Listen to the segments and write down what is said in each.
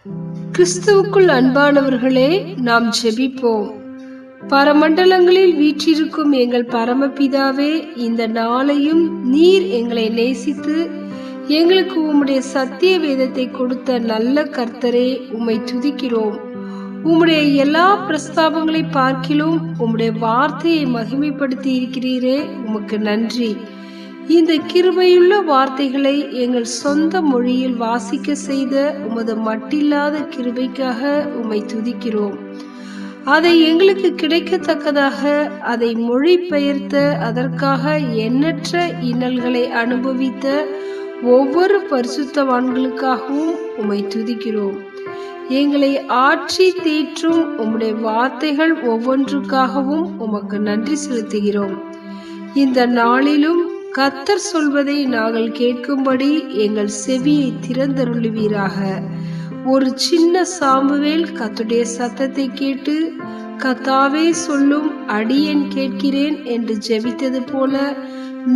கிறிஸ்துவுக்குள் அன்பானவர்களே, நாம் ஜெபிப்போம். பரமண்டலங்களில் வீற்றிருக்கும் எங்கள் பரமபிதாவே, இந்த நாளையும் நீர் எங்களை நேசித்து எங்களுக்கு உம்முடைய சத்திய வேதத்தை கொடுத்த நல்ல கர்த்தரே, உம்மை துதிக்கிறோம். உம்முடைய எல்லா பிரஸ்தாபங்களை பார்க்கிலும் உம்முடைய வார்த்தையை மகிமைப்படுத்தி இருக்கிறீரே, உமக்கு நன்றி. இந்த கிருபையுள்ள வார்த்தைகளை எங்கள் சொந்த மொழியில் வாசிக்க செய்த உமது மட்டில்லாத கிருபைக்காக உம்மை துதிக்கிறோம். அதை எங்களுக்கு கிடைக்கத்தக்கதாக அதை மொழிபெயர்த்த, அதற்காக எண்ணற்ற இன்னல்களை அனுபவித்த ஒவ்வொரு பரிசுத்தவான்களுக்காகவும் உம்மை துதிக்கிறோம். எங்களை ஆற்றி தேற்றும் உம்முடைய வார்த்தைகள் ஒவ்வொன்றுக்காகவும் உமக்கு நன்றி செலுத்துகிறோம். இந்த நாளிலும் கர்த்தர் சொல்வதை நாங்கள் கேட்கும்படி எங்கள் செவியை திறந்தருளுவீராக. ஒரு சின்ன சாமுவேல் கர்த்தருடைய சத்தத்தை கேட்டு, கர்த்தாவே சொல்லும், அடியேன் கேட்கிறேன் என்று ஜெபித்தது போல,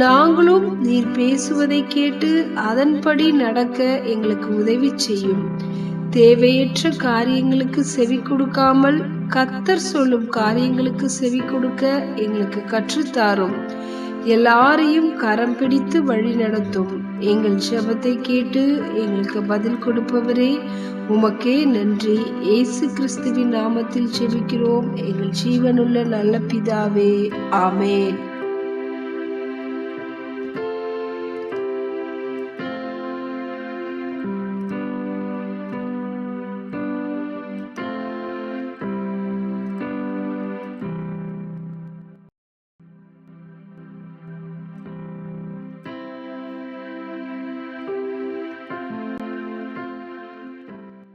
நாங்களும் நீர் பேசுவதை கேட்டு அதன்படி நடக்க எங்களுக்கு உதவி செய்யும். தேவையற்ற காரியங்களுக்கு செவி கொடுக்காமல் கர்த்தர் சொல்லும் காரியங்களுக்கு செவி கொடுக்க எங்களுக்கு கற்றுத்தாரும். எல்லாரையும் கரம் பிடித்து வழி நடத்தும். எங்கள் ஜெபத்தை கேட்டு எங்களுக்கு பதில் கொடுப்பவரே, உமக்கே நன்றி. இயேசு கிறிஸ்துவின் நாமத்தில் ஜெபிக்கிறோம் எங்கள் ஜீவனுள்ள நல்ல பிதாவே, ஆமென்.